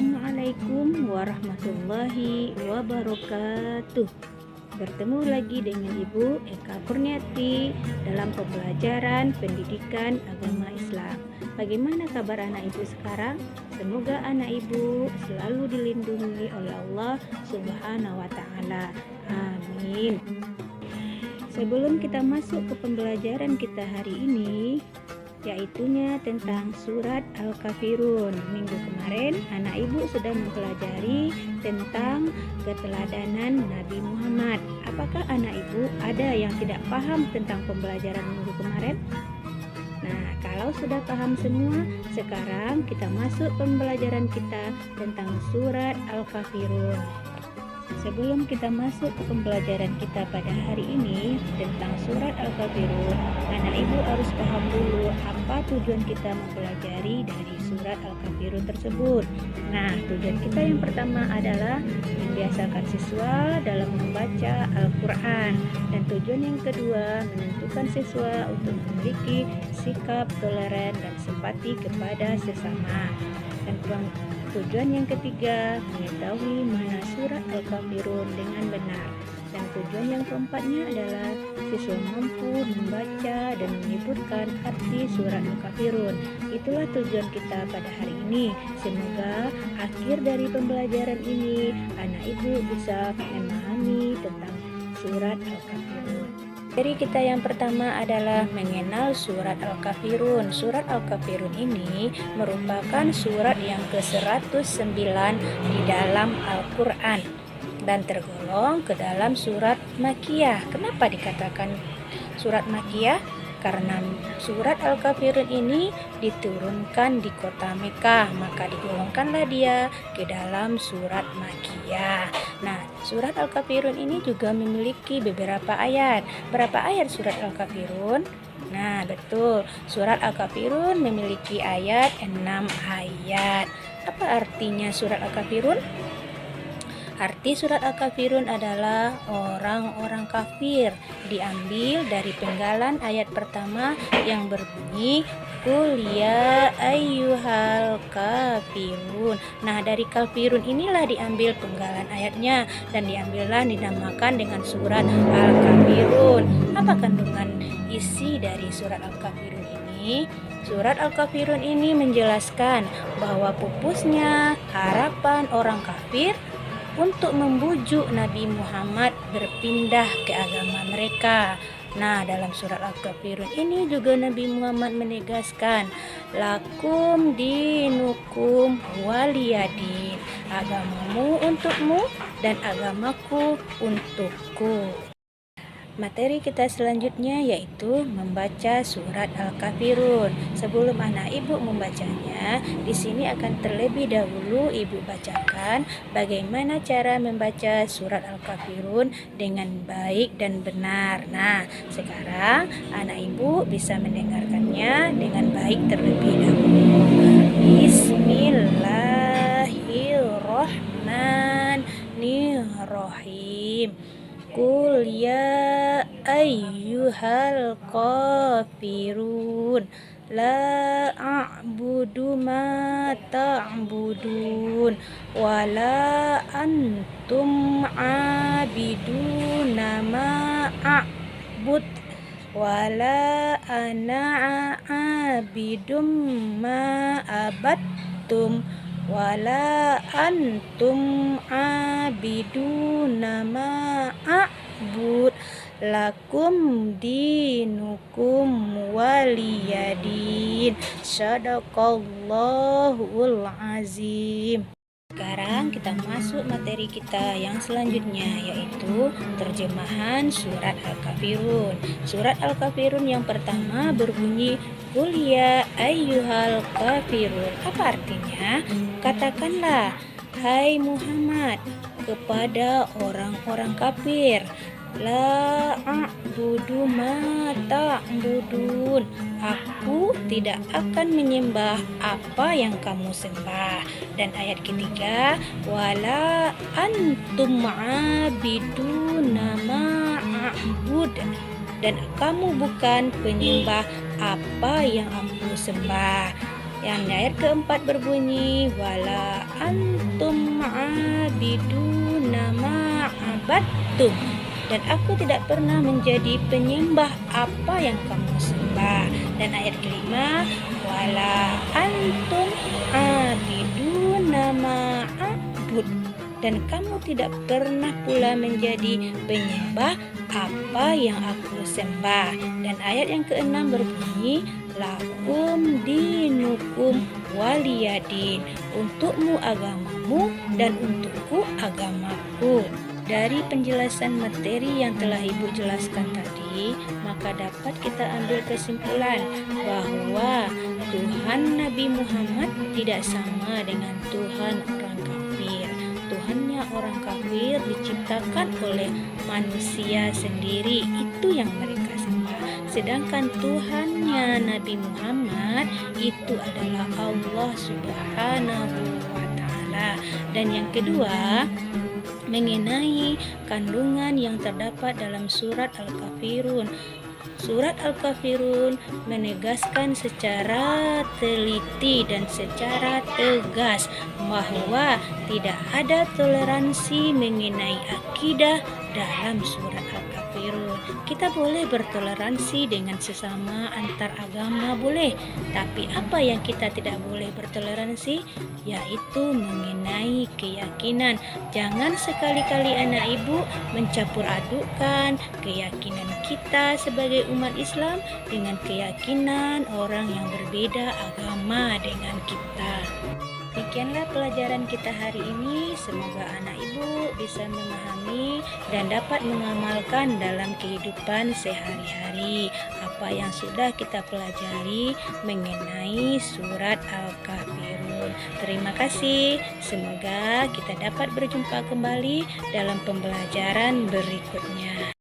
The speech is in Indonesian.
Assalamualaikum warahmatullahi wabarakatuh. Bertemu lagi dengan Ibu Eka Kurniati dalam pembelajaran pendidikan agama Islam. Bagaimana kabar anak Ibu sekarang? Semoga anak Ibu selalu dilindungi oleh Allah Subhanahu wa Ta'ala. Amin. Sebelum kita masuk ke pembelajaran kita hari ini, yaitunya tentang surat Al-Kafirun. Minggu kemarin anak ibu sudah mempelajari tentang keteladanan Nabi Muhammad. Apakah anak ibu ada yang tidak paham tentang pembelajaran minggu kemarin? Nah, kalau sudah paham semua, sekarang kita masuk pembelajaran kita tentang surat Al-Kafirun. Sebelum kita masuk ke pembelajaran kita pada hari ini tentang surat Al-Kafirun, anak ibu harus paham dulu apa tujuan kita mempelajari dari surat Al-Kafirun tersebut. Nah, tujuan kita yang pertama adalah membiasakan siswa dalam membaca Al-Quran, dan tujuan yang kedua menentukan siswa untuk memiliki sikap toleran dan simpati kepada sesama. Dan tujuan yang ketiga, mengetahui mana surat Al-Kafirun dengan benar. Dan tujuan yang keempatnya adalah siswa mampu membaca dan menyebutkan arti surat Al-Kafirun. Itulah tujuan kita pada hari ini. Semoga akhir dari pembelajaran ini anak ibu bisa memahami tentang surat Al-Kafirun. Jadi kita yang pertama adalah mengenal surat Al-Kafirun. Surat Al-Kafirun ini merupakan surat yang ke-109 di dalam Al-Quran dan tergolong ke dalam surat Makkiyah. Kenapa dikatakan surat Makkiyah? Karena surat Al-Kafirun ini diturunkan di kota Mekah, maka digolongkanlah dia ke dalam surat Makkiyah. Nah, surat Al-Kafirun ini juga memiliki beberapa ayat. Berapa ayat surat Al-Kafirun? Nah, betul. Surat Al-Kafirun memiliki ayat 6 ayat. Apa artinya surat Al-Kafirun? Arti surat Al-Kafirun adalah orang-orang kafir. Diambil dari penggalan ayat pertama yang berbunyi Qul ya ayyuhal kafirun. Nah, dari kafirun inilah diambil penggalan ayatnya dan diambillah dinamakan dengan surat Al-Kafirun. Apa kandungan isi dari surat Al-Kafirun ini? Surat Al-Kafirun ini menjelaskan bahwa pupusnya harapan orang kafir untuk membujuk Nabi Muhammad berpindah ke agama mereka. Nah, dalam surat Al-Kafirun ini juga Nabi Muhammad menegaskan, lakum dinukum waliyadin, agamamu untukmu dan agamaku untukku. Materi kita selanjutnya yaitu membaca surat Al-Kafirun. Sebelum anak ibu membacanya, di sini akan terlebih dahulu ibu bacakan bagaimana cara membaca surat Al-Kafirun dengan baik dan benar. Nah, sekarang anak ibu bisa mendengarkannya dengan baik terlebih dahulu. Bismillahirrahmanirrahim. Qul ya ayyuhal kafirun la a'budu ma ta'budun wa la antum abiduna ma a'bud wa la ana abidum ma abattum wala antum abiduna ma a'bud lakum dinukum waliyadin. Sadaqallahul azim. Sekarang kita masuk materi kita yang selanjutnya, yaitu terjemahan surat Al-Kafirun. Surat Al-Kafirun yang pertama berbunyi Qul ya ayyuhal kafirun. Apa artinya? Katakanlah, hai Muhammad, kepada orang-orang kafir, la a'budu ma ta'budun, aku tidak akan menyembah apa yang kamu sembah. Dan ayat ketiga, wala antum ma'abiduna ma'abud, dan kamu bukan penyembah apa yang aku sembah. Yang ayat keempat berbunyi wala antum a'biduna ma abattum, dan aku tidak pernah menjadi penyembah apa yang kamu sembah. Dan ayat kelima, wala antum a'biduna ma a'bud, dan kamu tidak pernah pula menjadi penyembah apa yang aku sembah. Dan ayat yang keenam berbunyi, lakum dinukum waliyadin, untukmu agamamu dan untukku agamaku. Dari penjelasan materi yang telah Ibu jelaskan tadi, maka dapat kita ambil kesimpulan bahwa Tuhan Nabi Muhammad tidak sama dengan Tuhan orang kafir. Tuhannya orang kafir diciptakan oleh manusia sendiri, itu yang mereka sembah. Sedangkan Tuhannya Nabi Muhammad itu adalah Allah Subhanahu wa Ta'ala. Dan yang kedua, mengenai kandungan yang terdapat dalam surat Al-Kafirun. Surat Al-Kafirun menegaskan secara teliti dan secara tegas bahwa tidak ada toleransi mengenai akidah dalam surat Al-Kafirun. Kita boleh bertoleransi dengan sesama antar agama boleh, tapi apa yang kita tidak boleh bertoleransi yaitu mengenai keyakinan. Jangan sekali-kali anak ibu mencampur adukkan keyakinan kita sebagai umat Islam dengan keyakinan orang yang berbeda agama dengan kita. Demikianlah pelajaran kita hari ini. Semoga anak ibu bisa memahami dan dapat mengamalkan dalam kehidupan sehari-hari apa yang sudah kita pelajari mengenai surat Al-Kafirun. Terima kasih. Semoga kita dapat berjumpa kembali dalam pembelajaran berikutnya.